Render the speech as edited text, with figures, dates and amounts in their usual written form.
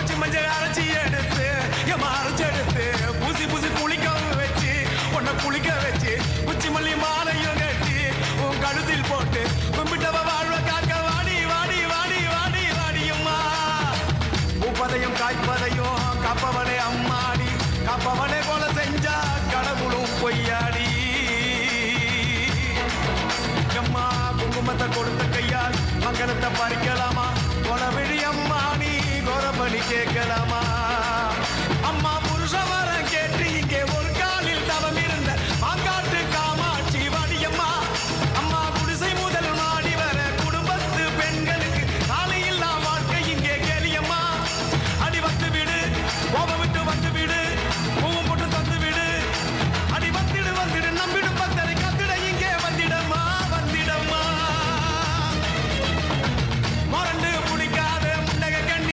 போச்சு மஞ்சள் அரைச்சி எடுத்து எம்மா அரைச்செடுத்து பூசி பூசி குளிக்கவும் வச்சு உன்னை குளிக்க வச்சு உச்சி மல்லி மாலையும் கட்டி உன் கழுத்தில் போட்டு கும்பிட்டவ வாழ்வ காக்க வாடி வாடி வாடி வாடி வாடியம்மா பூப்பதையும் காய்ப்பதையும் காப்பவனே அம்மாடி காப்பவனே போல செஞ்சா கடவுளும் பொய்யாடி அம்மா குங்குமத்தை கொடுத்த கையால் மங்களத்தை பறிக்கலாமா கொலவிழி அம்மா நீ கோரபலி கேட்கலாமா